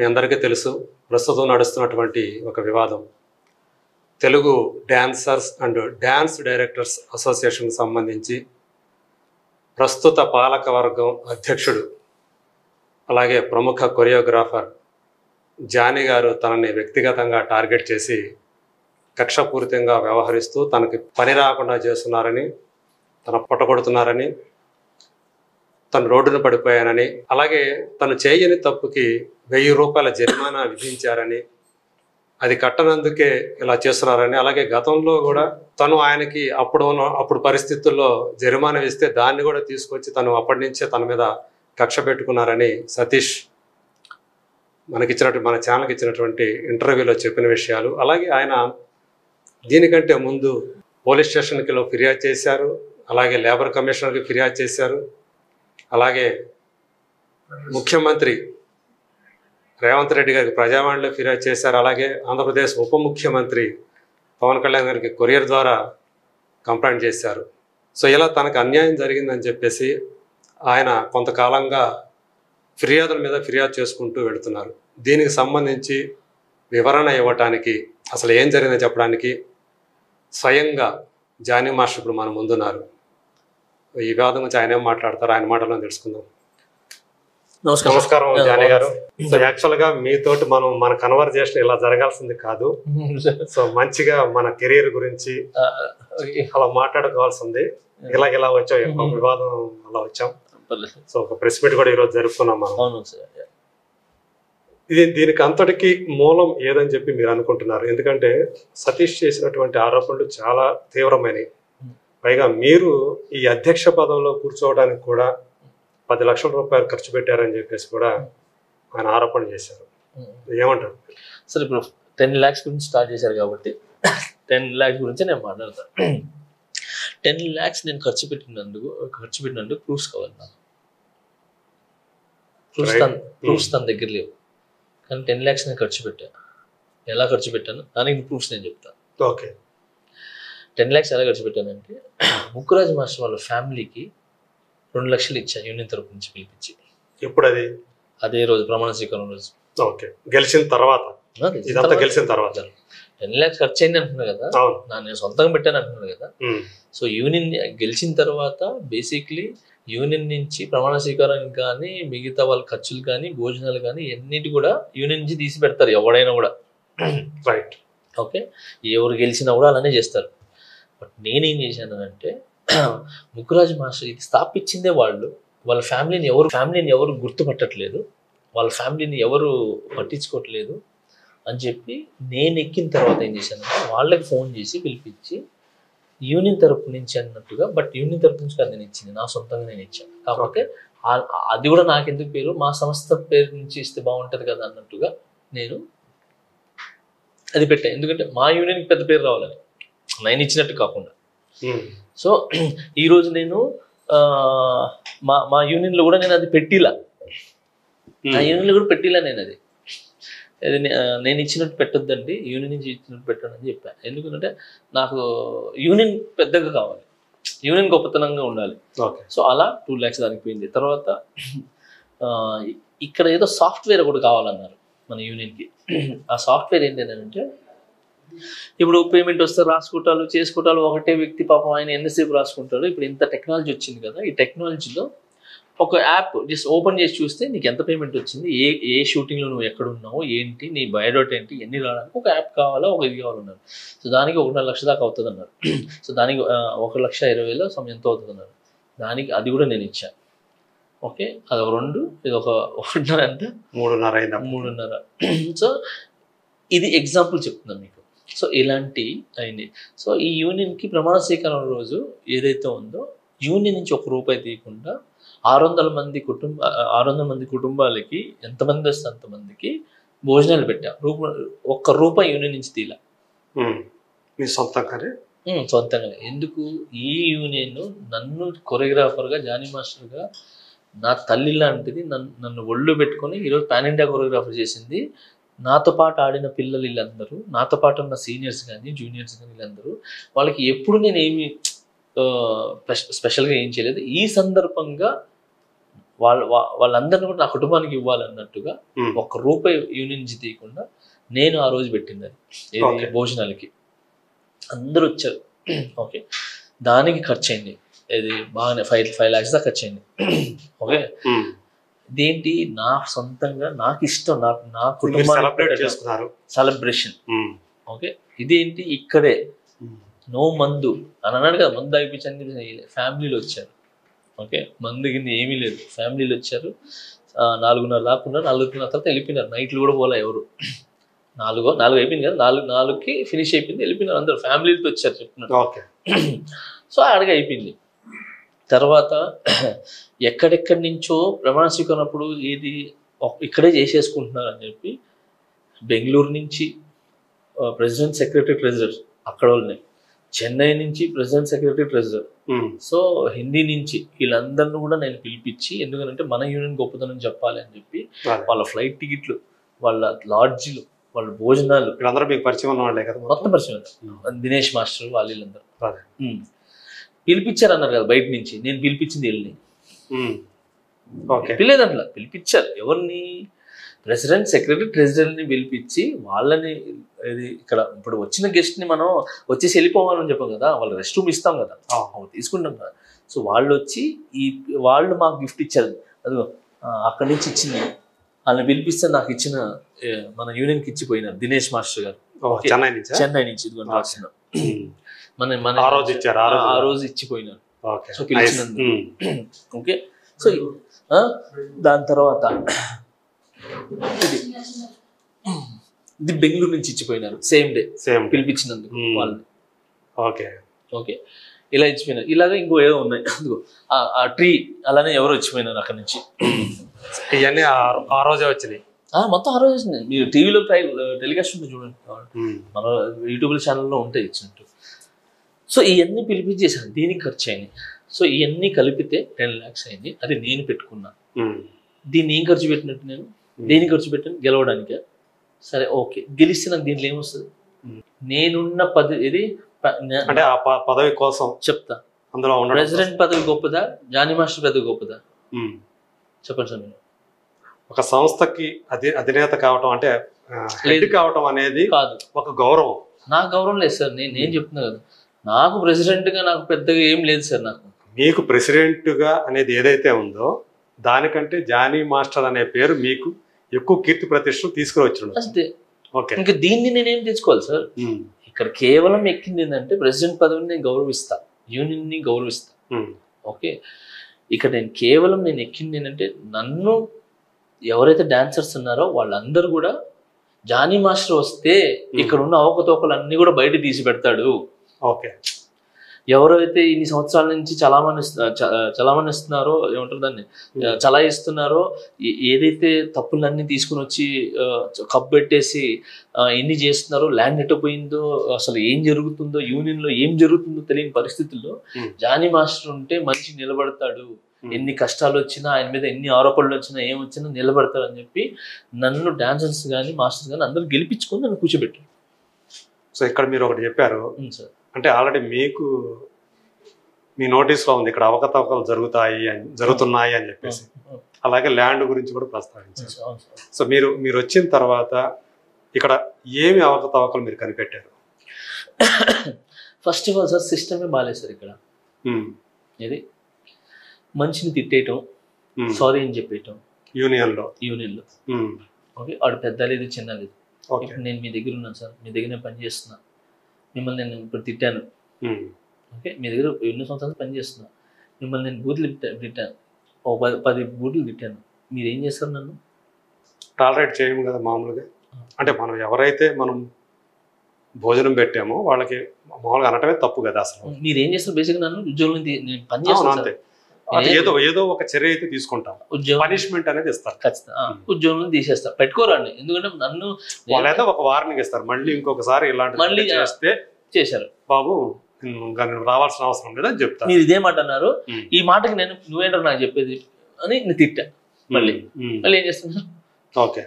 మీ అందరికీ తెలుసు, ప్రస్తుతం నడుస్తున్నటువంటి ఒక వివాదం Telugu dancers and dance directors అసోసియేషన్కి సంబంధించి ప్రస్తుత పాలకవర్గం అధ్యక్షుడు అలాగే ప్రముఖ కొరియోగ్రాఫర్ జానీ గారు తనని వ్యక్తిగతంగా టార్గెట్ చేసి కక్షపూరితంగా వ్యవహరిస్తూ తనకి పని రాకుండా చేస్తున్నారని, తన పొట్టగొడుతున్నారని, తను రోడ్డున పడిపోయానని, అలాగే తను చేయని తప్పుకి 1000 రూపాయల జరిమానా విధించారని, అది కట్టనందుకే ఇలా చేస్తున్నారని, అలాగే గతంలో కూడా తను ఆయనకి అప్పుడు పరిస్థితుల్లో జరిమానా ఇస్తే దాన్ని కూడా తీసుకొచ్చి తను అప్పటి నుంచే తన మీద కక్ష పెట్టుకున్నారని సతీష్ మన ఛానల్కి ఇచ్చినటువంటి ఇంటర్వ్యూలో చెప్పిన విషయాలు, అలాగే ఆయన దీనికంటే ముందు పోలీస్ స్టేషన్కి ఫిర్యాదు చేశారు, అలాగే లేబర్ కమిషనర్కి ఫిర్యాదు చేశారు, అలాగే ముఖ్యమంత్రి రేవంత్ రెడ్డి గారికి ప్రజావాణిలో ఫిర్యాదు చేశారు, అలాగే ఆంధ్రప్రదేశ్ ఉప ముఖ్యమంత్రి పవన్ కళ్యాణ్ గారికి కొరియర్ ద్వారా కంప్లైంట్ చేశారు. సో ఇలా తనకు అన్యాయం జరిగిందని చెప్పేసి ఆయన కొంతకాలంగా ఫిర్యాదుల మీద ఫిర్యాదు చేసుకుంటూ వెళుతున్నారు. దీనికి సంబంధించి వివరణ ఇవ్వటానికి, అసలు ఏం జరిగిందని చెప్పడానికి స్వయంగా జానీ మాస్టర్ ఇప్పుడు మన ముందున్నారు. ఈ వివాదం గురించి ఆయన ఏం మాట్లాడతారు, ఆయన మాటల్లో తెలుసుకుందాం. నమస్కారం జానీ గారు. సో యాక్చువల్గా మీతోటి మన కన్వర్జేషన్ ఇలా జరగాల్సింది కాదు. సో మంచిగా మన కెరీర్ గురించి అలా మాట్లాడుకోవాల్సింది. ఇలా వచ్చాం, వివాదం అలా వచ్చాం. సో ఒక ప్రెస్ మీట్ కూడా ఈరోజు జరుపుకున్నాం మనం. దీనికి అంతటికి మూలం ఏదని చెప్పి మీరు అనుకుంటున్నారు? ఎందుకంటే సతీష్ చేసినటువంటి ఆరోపణలు చాలా తీవ్రమైనవి. పైగా మీరు ఈ అధ్యక్ష పదంలో కూర్చోవడానికి కూడా 10 లక్షల రూపాయలు ఖర్చు పెట్టారని చెప్పేసి కూడా ఆయన ఆరోపణ చేశారు. ఏమంటారు? సరే, ఇప్పుడు 10 lakhs గురించి స్టార్ట్ చేశారు కాబట్టి 10 lakhs గురించి నేను మాట్లాడతాను. 10 lakhs నేను ఖర్చు పెట్టినందుకు ప్రూఫ్స్ కావాలి నాకు. ప్రూఫ్స్ తన దగ్గర లేవు, కానీ 10 lakhs నేను ఖర్చు పెట్టాను. ఎలా ఖర్చు పెట్టాను దానికి ప్రూఫ్స్ నేను చెప్తాను. ఓకే. 10 lakhs ఎలా ఖర్చు పెట్టానంటే, ముక్కురాజ్ మాస్టర్ వాళ్ళ ఫ్యామిలీకి 2 లక్షలు ఇచ్చాను యూనియన్ తరపు నుంచి పిలిపించి. ఎప్పుడు అది? అదే రోజు ప్రమాణ స్వీకారం రోజు. ఓకే, గెలిచిన తర్వాత. గెలిచిన తర్వాత 10 lakhs ఖర్చు అయింది అంటున్నా కదా, నేను సొంతంగా పెట్టాను అంటున్నాను కదా. సో యూనియన్ గెలిచిన తర్వాత బేసిక్లీ యూనియన్ నుంచి ప్రమాణ స్వీకారానికి కానీ, మిగతా వాళ్ళ ఖర్చులు కానీ, భోజనాలు కానీ అన్నిటి కూడా యూనియన్ నుంచి తీసి పెడతారు ఎవడైనా కూడా. రైట్. ఓకే, ఎవరు గెలిచినా కూడా అలానే చేస్తారు. బట్ నేనేం చేశాను అంటే, ముక్కురాజ్ మాస్టర్ ఇది స్థాపించిందే వాళ్ళ ఫ్యామిలీని ఎవరు గుర్తుపట్టట్లేదు, వాళ్ళ ఫ్యామిలీని ఎవరు పట్టించుకోవట్లేదు అని చెప్పి నేను ఎక్కిన తర్వాత ఏం చేశానంటే వాళ్ళకి ఫోన్ చేసి పిలిపించి యూనియన్ తరపు నుంచి అన్నట్టుగా, బట్ యూనియన్ తరపు నుంచి కాదు నేను ఇచ్చింది, నా సొంతంగా నేను ఇచ్చాను. కాకపోతే అది కూడా నాకెందుకు పేరు, మా సంస్థ పేరు నుంచి ఇస్తే బాగుంటుంది కదా అన్నట్టుగా నేను అది పెట్టాను. ఎందుకంటే మా యూనియన్కి పెద్ద పేరు రావాలని, నేను ఇచ్చినట్టు కాకుండా. సో ఈరోజు నేను మా యూనియన్లో కూడా నేను అది పెట్టిలా, నా యూనియన్లో కూడా పెట్టిలా. నేను ఇచ్చినట్టు పెట్టొద్దండి, యూనియన్ నుంచి ఇచ్చినట్టు పెట్టండి అని చెప్పాను. ఎందుకంటే నాకు యూనియన్ పెద్దగా కావాలి, యూనియన్ గొప్పతనంగా ఉండాలి. సో అలా 2 lakhs దానికి పోయింది. తర్వాత ఇక్కడ ఏదో సాఫ్ట్వేర్ కూడా కావాలన్నారు మన యూనియన్కి. ఆ సాఫ్ట్వేర్ ఏంటంటే, ఇప్పుడు పేమెంట్ వస్తే రాసుకుంటారు, చేసుకుంటారు, ఒకటే వ్యక్తి పాపం ఆయన ఎంతసేపు రాసుకుంటారు. ఇప్పుడు ఇంత టెక్నాలజీ వచ్చింది కదా, ఈ టెక్నాలజీలో ఒక యాప్ జస్ట్ ఓపెన్ చేసి చూస్తే నీకు ఎంత పేమెంట్ వచ్చింది, ఏ షూటింగ్లో నువ్వు ఎక్కడ ఉన్నావు, ఏంటి నీ బయోడేటా ఏంటి, ఎన్ని రావడానికి ఒక యాప్ కావాలా, ఒక ఇది కావాలన్నారు. సో దానికి 1.5 లక్ష దాకా అవుతుంది అన్నారు. సో దానికి 1,20,000 ఎంతో అవుతుంది అన్నారు. దానికి అది కూడా నేను ఇచ్చాను. ఓకే, అది ఒక 2, ఇది ఒక 1.5 అంటే 3.5. సో ఇది ఎగ్జాంపుల్ చెప్తున్నాను మీకు. సో ఇలాంటి అయింది. సో ఈ యూనియన్కి ప్రమాణ స్వీకారం రోజు ఏదైతే ఉందో, యూనియన్ నుంచి 1 రూపాయి తీయకుండా 600 మంది కుటుంబాలకి ఎంతమంది వస్తే అంతమందికి భోజనాలు పెట్టా. 1 రూపాయి యూనియన్ నుంచి తీలా, సొంతంగా. ఎందుకు? ఈ యూనియన్ నన్ను కొరియోగ్రాఫర్గా, జానీ మాస్టర్గా నా తల్లి లాంటిది, నన్ను ఒళ్ళు పెట్టుకొని ఈరోజు పాన్ ఇండియా కొరియోగ్రాఫర్ చేసింది. నాతో పాటు ఆడిన పిల్లలు వీళ్ళందరూ, నాతో పాటు ఉన్న సీనియర్స్ కానీ జూనియర్స్ కానీ వీళ్ళందరూ, వాళ్ళకి ఎప్పుడు నేను ఏమి స్పెషల్గా ఏం చేయలేదు. ఈ సందర్భంగా వాళ్ళందరినీ కూడా నా కుటుంబానికి ఇవ్వాలన్నట్టుగా ₹1 యూనియన్ నుంచి తీయకుండా నేను ఆ రోజు పెట్టింది అది భోజనాలకి అందరూ వచ్చారు. ఓకే, దానికి ఖర్చు అయింది ఇది బాగానే 5 lakhs దాకా ఖర్చు అయింది. ఓకే, ఇదేంటి నా సొంతంగా నాకు ఇష్టం, నా కుటుంబానికి సెలబ్రేషన్. ఓకే, ఇదేంటి ఇక్కడే నో మందు అని అన్నాడు కదా, మందు అయిపించని ఫ్యామిలీలు వచ్చారు. ఓకే, మందు కింద ఏమీ లేదు, ఫ్యామిలీలు వచ్చారు. 4:30 దాకా ఉన్నారు, 4:30 తర్వాత వెళ్ళిపోయినారు. నైట్లు కూడా పోలే ఎవరు. 4 అయిపోయింది కదా, 4కి ఫినిష్ అయిపోయింది, వెళ్ళిపోయినారు అందరు, ఫ్యామిలీలతో వచ్చారు చెప్తున్నారు. సో అడిగి అయిపోయింది. తర్వాత ఎక్కడెక్కడి నుంచో ప్రమాణ స్వీకారం అప్పుడు ఇది ఇక్కడే చేసేసుకుంటున్నారు అని చెప్పి బెంగళూరు నుంచి ప్రెసిడెంట్ సెక్రటరీ ట్రెజరర్ అక్కడ వాళ్ళని, చెన్నై నుంచి president secretary treasurer, so Hindi నుంచి వీళ్ళందరినీ కూడా నేను పిలిపించి, ఎందుకంటే మన యూనియన్ గొప్పతనం చెప్పాలి అని చెప్పి వాళ్ళ ఫ్లైట్ టికెట్లు, వాళ్ళ లాడ్జీలు, వాళ్ళ భోజనాలు అందరూ మీకు పరిచయం ఉన్న వాళ్ళే కదా, మొత్తం పరిచయం. దినేష్ మాస్టర్ వీళ్ళందరూ పిలిపించారు అన్నారు కదా బయట నుంచి, నేను పిలిపించింది వీళ్ళని. పిల్లేదంట్లా పిలిపించారు ఎవరిని, ప్రెసిడెంట్ సెక్రటరీ ట్రెజరర్ని పిలిపించి వాళ్ళని, ఇది ఇక్కడ ఇప్పుడు వచ్చిన గెస్ట్ని మనం వచ్చేసి వెళ్ళిపోవాలని చెప్పాం కదా, వాళ్ళు రెస్ట్ రూమ్ ఇస్తాం కదా, తీసుకుంటాం కదా. సో వాళ్ళు వచ్చి వాళ్ళు మాకు గిఫ్ట్ ఇచ్చారు, అదిగో అక్కడి నుంచి ఇచ్చింది, వాళ్ళని పిలిపిస్తే నాకు ఇచ్చిన మన యూనియన్కి ఇచ్చిపోయినారు దినేష్ మాస్టర్ గారు చెన్నై నుంచి ఇదిగోండి రాసిన మన ఆ రోజు ఇచ్చిపోయినారు. సో పిలిచినందుకు. ఓకే, సో దాని తర్వాత ఇది బెంగళూరు నుంచి ఇచ్చిపోయినారు, సేమ్ డే పిలిపించినందుకు వాళ్ళని. ఓకే, ఇలా ఇచ్చిపోయినారు. ఇలాగ ఇంకో ఏదో ఉన్నాయి, అందుకో ఆ ట్రీ అలానే ఎవరో వచ్చిపోయినారు అక్కడ నుంచి. ఇవన్నీ ఆ రోజే వచ్చినాయి, మొత్తం ఆ రోజు వచ్చినాయి. మీరు టీవీలో టెలికాస్ట్ ఉంటుంది చూడండి, మన యూట్యూబ్ ఛానల్లో ఉంటాయి ఇచ్చినట్టు. సో ఇవన్నీ పిలిపించేసాను, దీనికి ఖర్చు అయినాయి. సో ఇవన్నీ కలిపితే 10 lakhs అయింది. అది నేను పెట్టుకున్నా. దీన్ని ఏం ఖర్చు పెట్టినట్టు, నేను దేనికి ఖర్చు పెట్టాను, గెలవడానికే. సరే ఓకే, గెలిస్తే నాకు దీంట్లో ఏమొస్తుంది, నేనున్న ఇది అంటే ఆ పదవి కోసం చెప్తా. అందులో ప్రెసిడెంట్ పదవి గొప్పదా, జానీ మాస్టర్ పదవి గొప్పదా చెప్పండి సార్. మీరు ఒక సంస్థకి అధినేత కావటం అంటే హెడ్ కావటం అనేది కాదు, ఒక గౌరవం. నాకు గౌరవం లేదు సార్, నేను చెప్తున్నా కదా, నాకు ప్రెసిడెంట్గా నాకు పెద్దగా ఏం లేదు సార్. నాకు మీకు ప్రెసిడెంట్గా అనేది ఏదైతే ఉందో దానికంటే జానీ మాస్టర్ అనే పేరు మీకు ఎక్కువ కీర్తి ప్రతిష్టలు తీసుకురావచ్చు అంతే. ఇంకా దీన్ని నేనేం తెచ్చుకోవాలి సార్, ఇక్కడ కేవలం ఎక్కింది ఏంటంటే ప్రెసిడెంట్ పదవిని నేను గౌరవిస్తా, యూనియన్ని గౌరవిస్తా. ఓకే, ఇక్కడ నేను ఎక్కింది ఏంటంటే, నన్ను ఎవరైతే డాన్సర్స్ ఉన్నారో వాళ్ళందరూ కూడా జానీ మాస్టర్ వస్తే ఇక్కడ ఉన్న అవకతవకలు అన్ని కూడా బయట తీసి పెడతాడు. ఓకే, ఎవరైతే ఇన్ని సంవత్సరాల నుంచి చలామణి ఇస్తున్నారో, ఏమంటారు దాన్ని, చలాయిస్తున్నారో, ఏదైతే తప్పులన్నీ తీసుకుని వచ్చి కప్పెట్టేసి ఎన్ని చేస్తున్నారో, ల్యాండ్ ఎట్టపోయిందో, అసలు ఏం జరుగుతుందో, యూనియన్లో ఏం జరుగుతుందో తెలియని పరిస్థితుల్లో జానీ మాస్టర్ ఉంటే మనిషి నిలబడతాడు, ఎన్ని కష్టాలు వచ్చినా, ఆయన మీద ఎన్ని ఆరోపణలు వచ్చినా, ఏమొచ్చినా నిలబడతాడు అని చెప్పి నన్ను డాన్సర్స్ కానీ మాస్టర్స్ కానీ అందరూ గెలిపించుకొని నన్ను కూర్చోబెట్టారు. సో ఇక్కడ మీరు ఒకటి చెప్పారు సార్, అంటే ఆల్రెడీ మీకు మీ నోటీస్లో ఉంది ఇక్కడ అవకతవకలు జరుగుతున్నాయి అని చెప్పేసి, అలాగే ల్యాండ్ గురించి కూడా ప్రస్తావించారు. సో మీరు వచ్చిన తర్వాత ఇక్కడ ఏమి అవకతవకలు మీరు కనిపెట్టారు? ఫస్ట్ ఆఫ్ ఆల్ సార్, సిస్టమే బాగాలేదు సార్ ఇక్కడ. ఇది మనిషిని తిట్టేయటం, సారీ అని చెప్పేయటం యూనియన్లో. ఓకే, వాడు పెద్ద లేదు చిన్న లేదు. ఇప్పుడు నేను మీ దగ్గర ఉన్నాను సార్, మీ దగ్గర నేను పని చేస్తున్నా, మిమ్మల్ని నేను ఇప్పుడు తిట్టాను. ఓకే, మీ దగ్గర ఎన్నో సంవత్సరాలు పని చేస్తున్నా, మిమ్మల్ని నేను బూతులు తిట్టాను, 10 బూతులు తిట్టాను, మీరు ఏం చేస్తారు? నన్ను టాలరేట్ చేయము కదా మామూలుగా. అంటే మనం ఎవరైతే మనం భోజనం పెట్టామో వాళ్ళకి మామూలుగా అనటమే తప్పు కదా. అసలు మీరు ఏం చేస్తారు? బేసిక్గా నన్ను ఉద్యోగం నేను పని చేస్తాను అంతే, ఏదో ఒక చర్య అయితే తీసుకుంటాం, పనిష్మెంట్ అనేది ఇస్తారు ఖచ్చితంగా, ఉద్యోగం తీసేస్తారు, పెట్టుకోరండి. ఎందుకంటే నన్ను వాళ్ళైతే ఒక వార్నింగ్ ఇస్తారు, మళ్ళీ ఇంకొకసారి ఇలాంటి చేస్తే చేశారు బాబు రావాల్సిన అవసరం లేదని చెప్తారు. మీరు ఇదే మాట అన్నారు, ఈ మాటకి నేను నువ్వేంటారు నాకు చెప్పేది అని నేను తిట్టా. మళ్ళీ ఏం చేస్తున్నా? ఓకే,